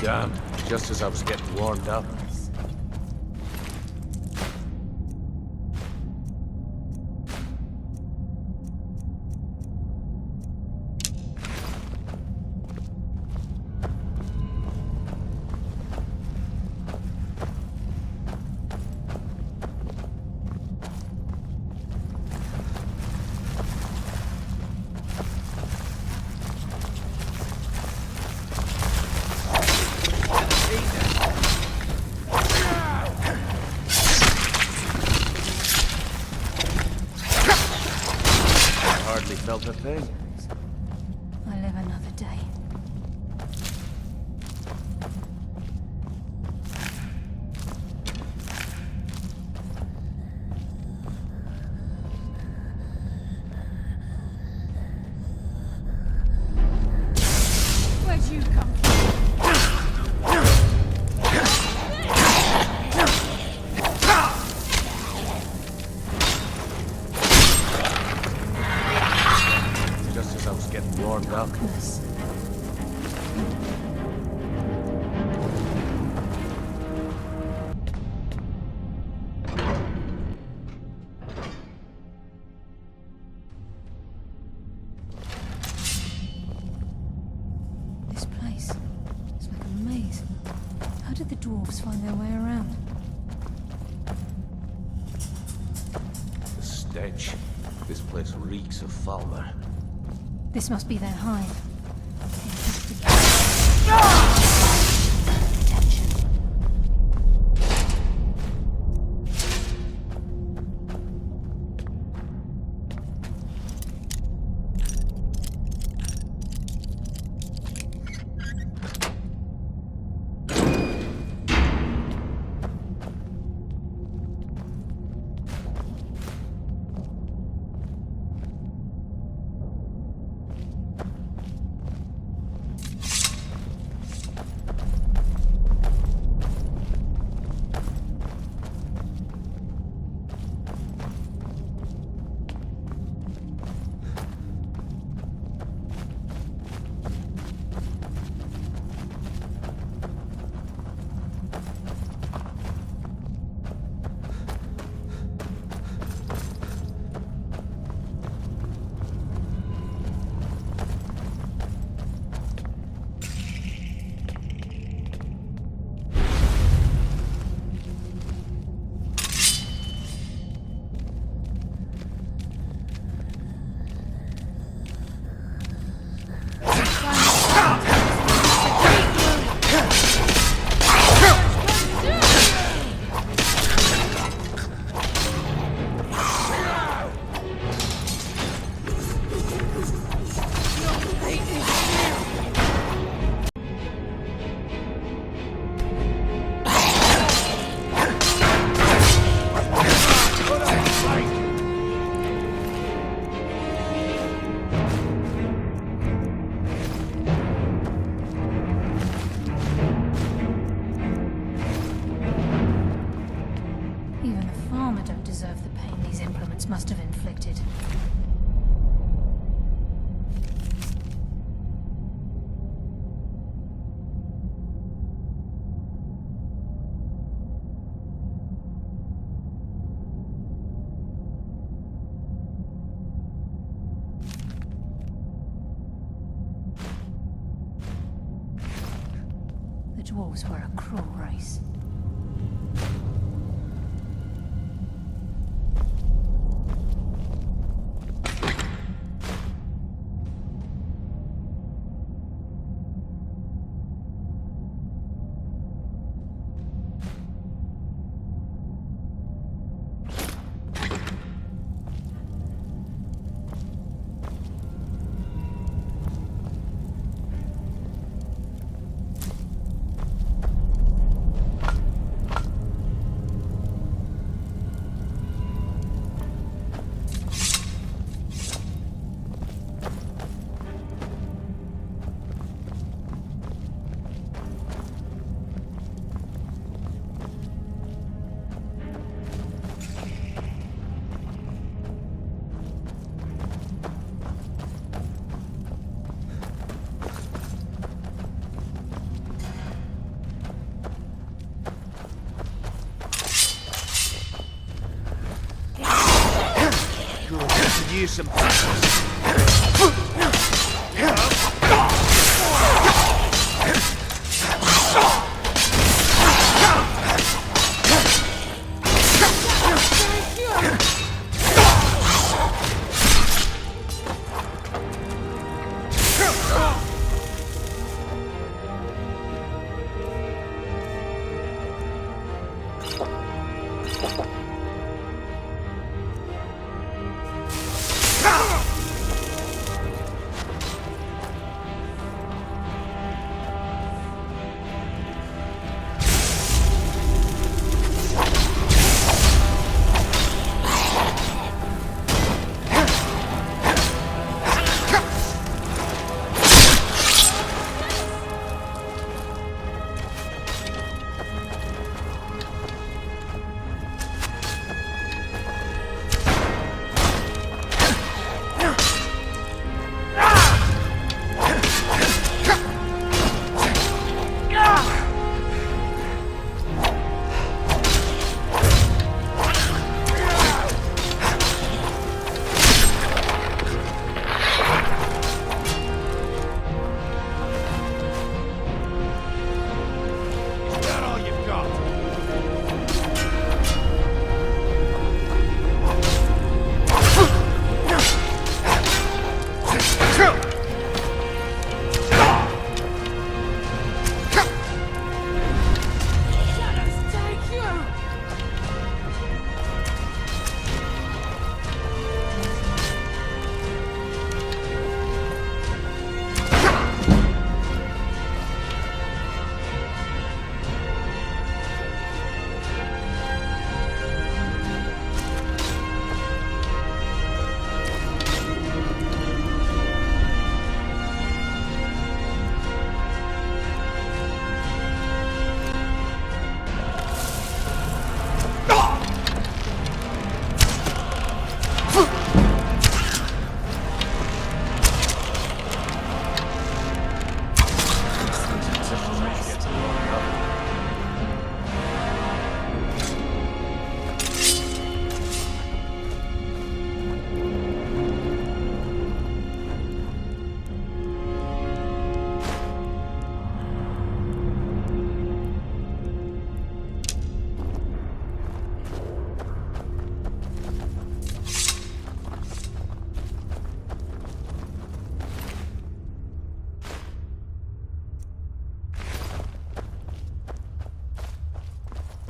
Damn, just as I was getting warmed up. Felt a thing. I live another day. Where'd you come from? Warmed up. This place is like a maze. How did the dwarves find their way around? The stench. This place reeks of Falmer. This must be their hive. Must have inflicted. The dwarves were a cruel race. you some practice.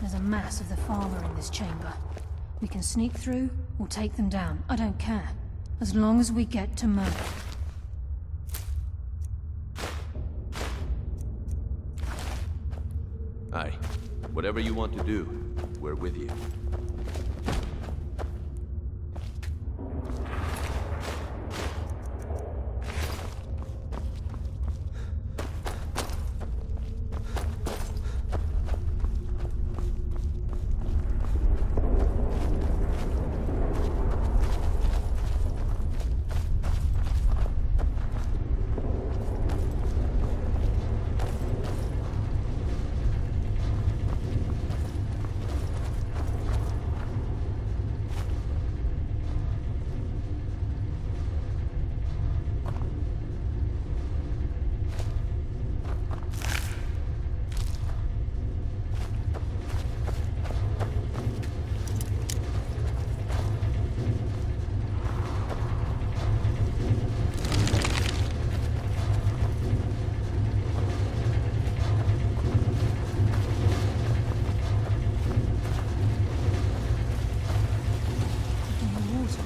There's a mass of the Falmer in this chamber. We can sneak through or take them down. I don't care. As long as we get to Mercer. Aye. Whatever you want to do, we're with you.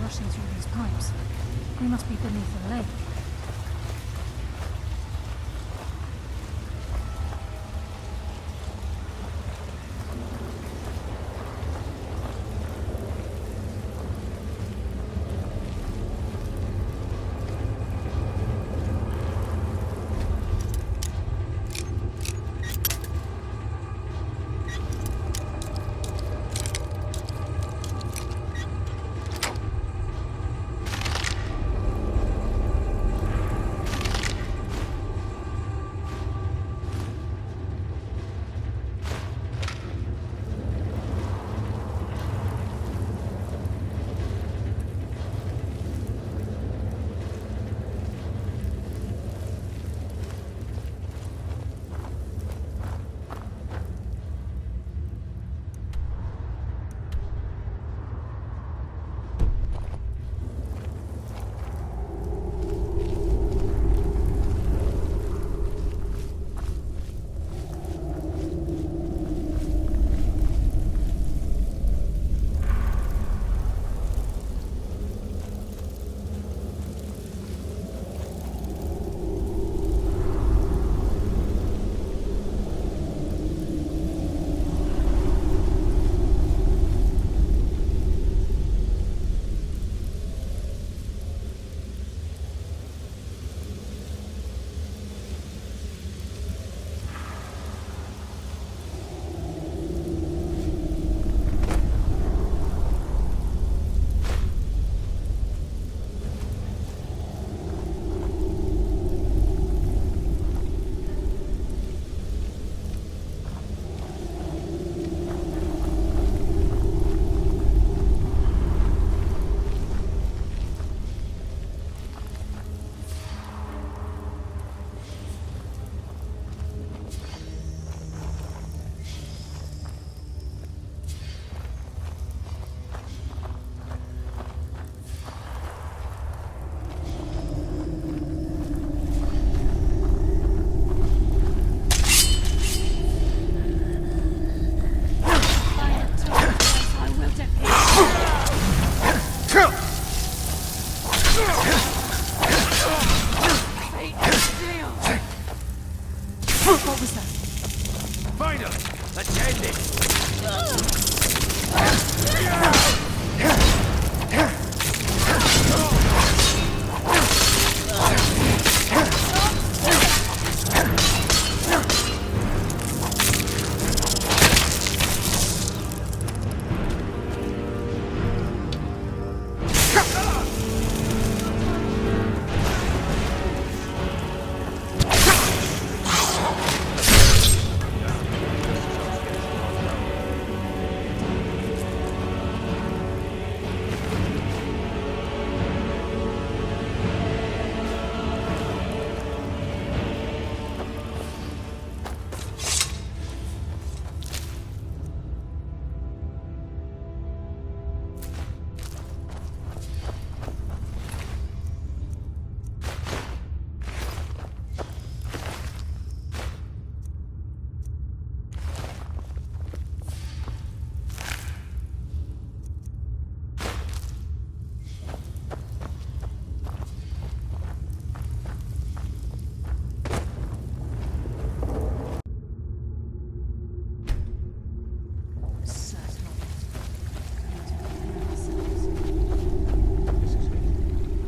Rushing through these pipes. We must be beneath the lake. What was that? Finally! Let's end it!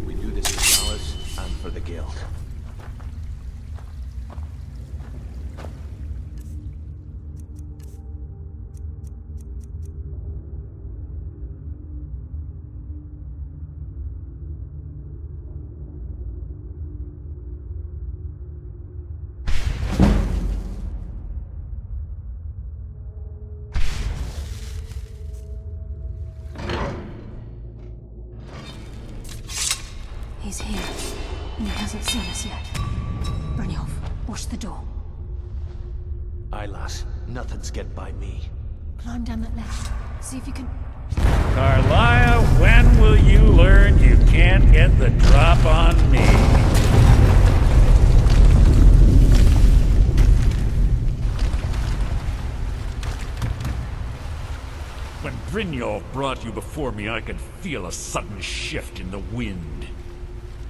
We do this for Alice and for the Guild. He's here, and he hasn't seen us yet. Brynjolf, watch the door. Aye, lass. Nothing's get by me. Climb down that ledge. See if you can... Carlisle, when will you learn you can't get the drop on me? When Brynjolf brought you before me, I could feel a sudden shift in the wind.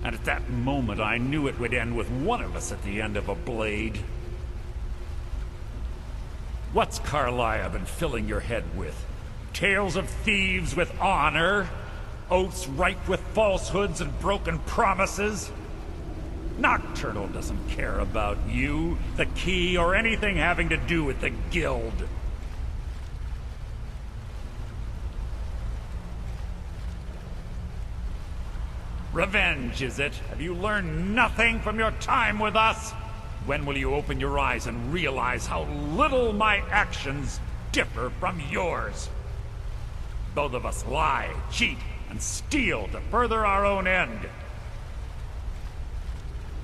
And at that moment, I knew it would end with one of us at the end of a blade. What's Carlisle been filling your head with? Tales of thieves with honor? Oaths ripe with falsehoods and broken promises? Nocturnal doesn't care about you, the key, or anything having to do with the Guild. Revenge, is it? Have you learned nothing from your time with us? When will you open your eyes and realize how little my actions differ from yours? Both of us lie, cheat, and steal to further our own end.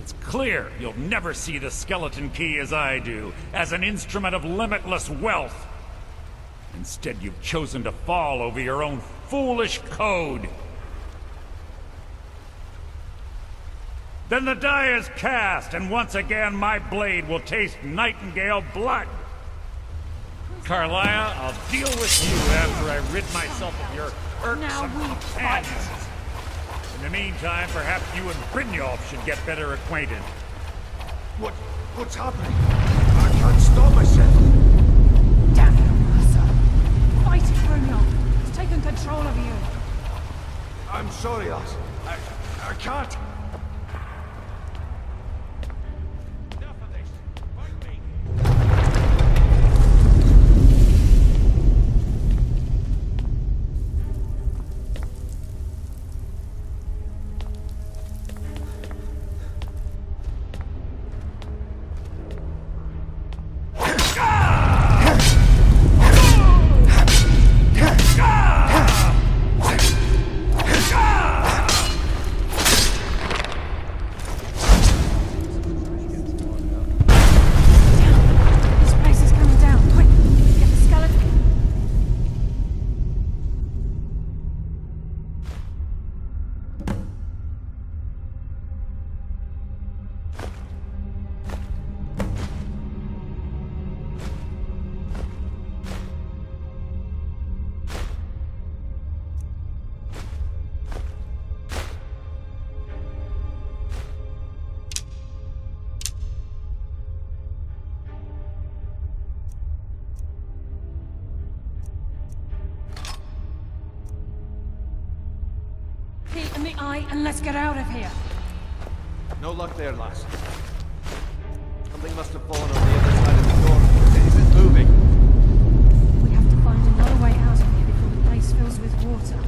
It's clear you'll never see the skeleton key as I do, as an instrument of limitless wealth. Instead, you've chosen to fall over your own foolish code. Then the die is cast, and once again my blade will taste nightingale blood. Carlisle, I'll deal with you after I rid myself of your irksome companions. In the meantime, perhaps you and Brynjolf should get better acquainted. What's happening? I can't stop myself. Damn you, Mercer. Fight it, Brynjolf. It's taken control of you. I'm sorry, lass. I can't. in the eye and let's get out of here. No luck there, lass. Something must have fallen on the other side of the door. It isn't moving. We have to find another way out of here before the place fills with water.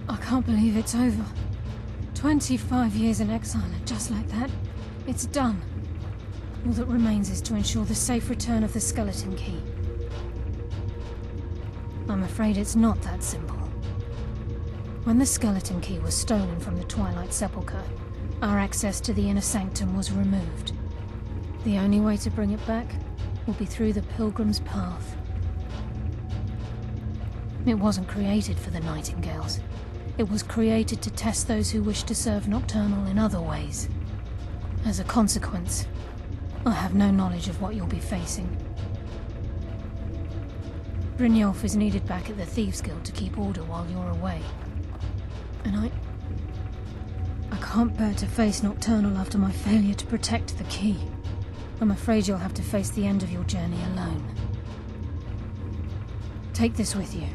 I can't believe it's over. 25 years in exile, and just like that, it's done. All that remains is to ensure the safe return of the skeleton key. I'm afraid it's not that simple. When the skeleton key was stolen from the Twilight Sepulchre, our access to the inner sanctum was removed. The only way to bring it back will be through the Pilgrim's Path. It wasn't created for the Nightingales. It was created to test those who wish to serve Nocturnal in other ways. As a consequence, I have no knowledge of what you'll be facing. Brynjolf is needed back at the Thieves' Guild to keep order while you're away. And I can't bear to face Nocturnal after my failure to protect the key. I'm afraid you'll have to face the end of your journey alone. Take this with you.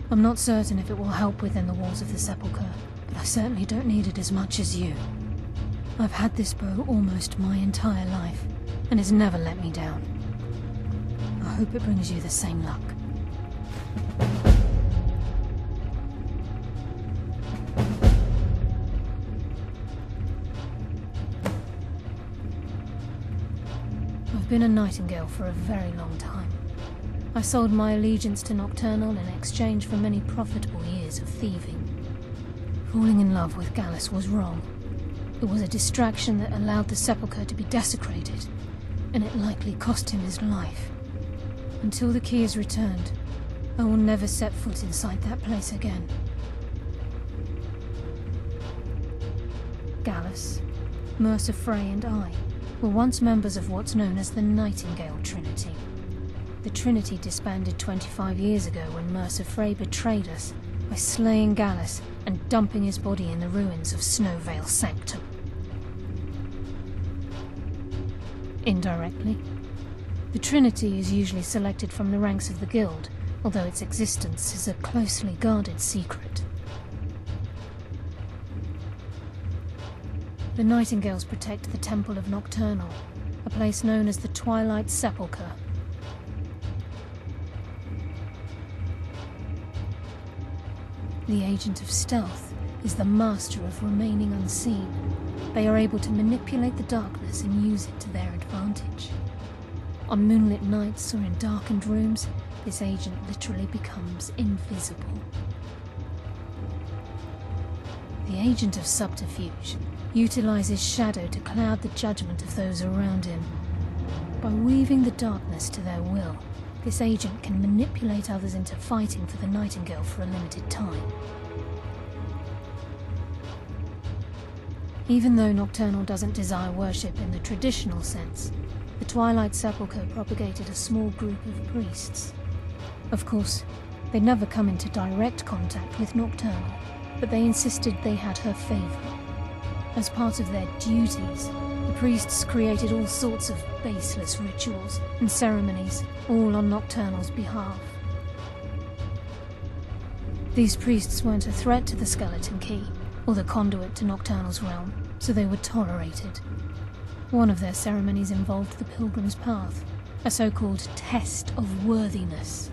I'm not certain if it will help within the walls of the Sepulchre, but I certainly don't need it as much as you. I've had this bow almost my entire life, and it's never let me down. I hope it brings you the same luck. I've been a Nightingale for a very long time. I sold my allegiance to Nocturnal in exchange for many profitable years of thieving. Falling in love with Gallus was wrong. It was a distraction that allowed the Sepulchre to be desecrated, and it likely cost him his life. Until the key is returned, I will never set foot inside that place again. Gallus, Mercer Frey and I were once members of what's known as the Nightingale Trinity. The Trinity disbanded 25 years ago when Mercer Frey betrayed us by slaying Gallus and dumping his body in the ruins of Snowvale Sanctum. Indirectly, the Trinity is usually selected from the ranks of the Guild, although its existence is a closely guarded secret. The Nightingales protect the Temple of Nocturnal, a place known as the Twilight Sepulchre. The Agent of Stealth is the master of remaining unseen. They are able to manipulate the darkness and use it to their advantage. On moonlit nights or in darkened rooms, this agent literally becomes invisible. The agent of subterfuge utilizes shadow to cloud the judgment of those around him. By weaving the darkness to their will, this agent can manipulate others into fighting for the Nightingale for a limited time. Even though Nocturnal doesn't desire worship in the traditional sense, the Twilight Sepulchre propagated a small group of priests. Of course, they'd never come into direct contact with Nocturnal, but they insisted they had her favor. As part of their duties, the priests created all sorts of baseless rituals and ceremonies, all on Nocturnal's behalf. These priests weren't a threat to the Skeleton Key, or the conduit to Nocturnal's realm, so they were tolerated. One of their ceremonies involved the Pilgrim's Path, a so-called test of worthiness.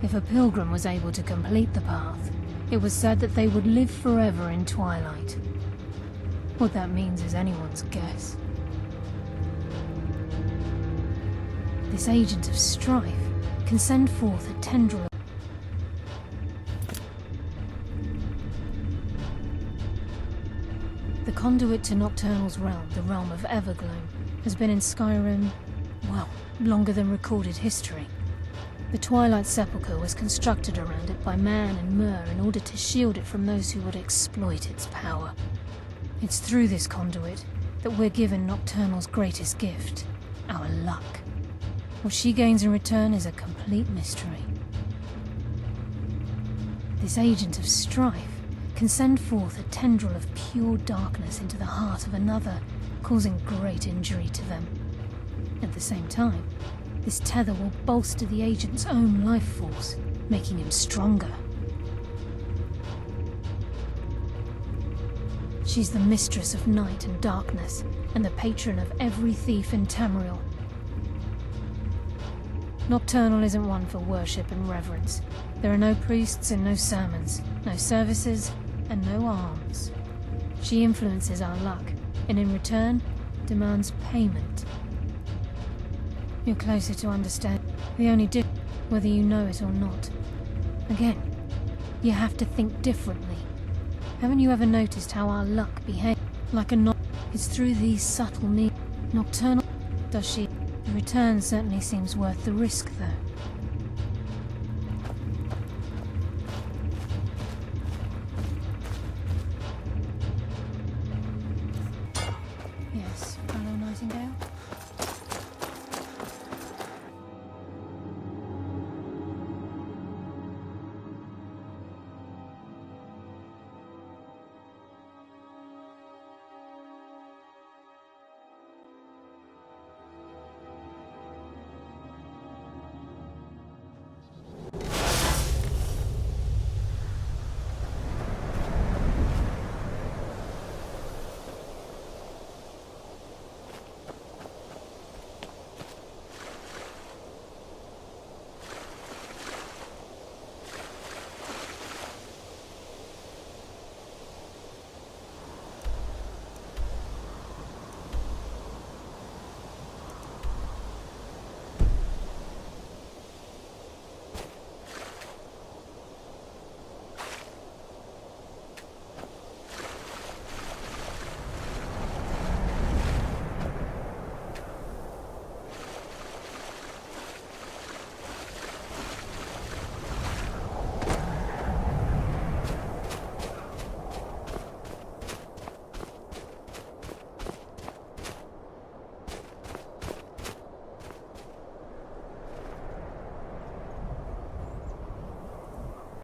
If a pilgrim was able to complete the path, it was said that they would live forever in Twilight. What that means is anyone's guess. This agent of strife can send forth a tendril. The conduit to Nocturnal's realm, the realm of Everglow, has been in Skyrim, well, longer than recorded history. The Twilight Sepulchre was constructed around it by Man and Mer in order to shield it from those who would exploit its power. It's through this conduit that we're given Nocturnal's greatest gift, our luck. What she gains in return is a complete mystery. This agent of strife can send forth a tendril of pure darkness into the heart of another, causing great injury to them. At the same time, this tether will bolster the agent's own life force, making him stronger. She's the mistress of night and darkness, and the patron of every thief in Tamriel. Nocturnal isn't one for worship and reverence. There are no priests and no sermons, no services, and no alms. She influences our luck, and in return, demands payment. You're closer to understand. The only difference, whether you know it or not. Again, you have to think differently. Haven't you ever noticed how our luck behaves? Like a knot. It's through these subtle means. Nocturnal, does she? The return certainly seems worth the risk, though.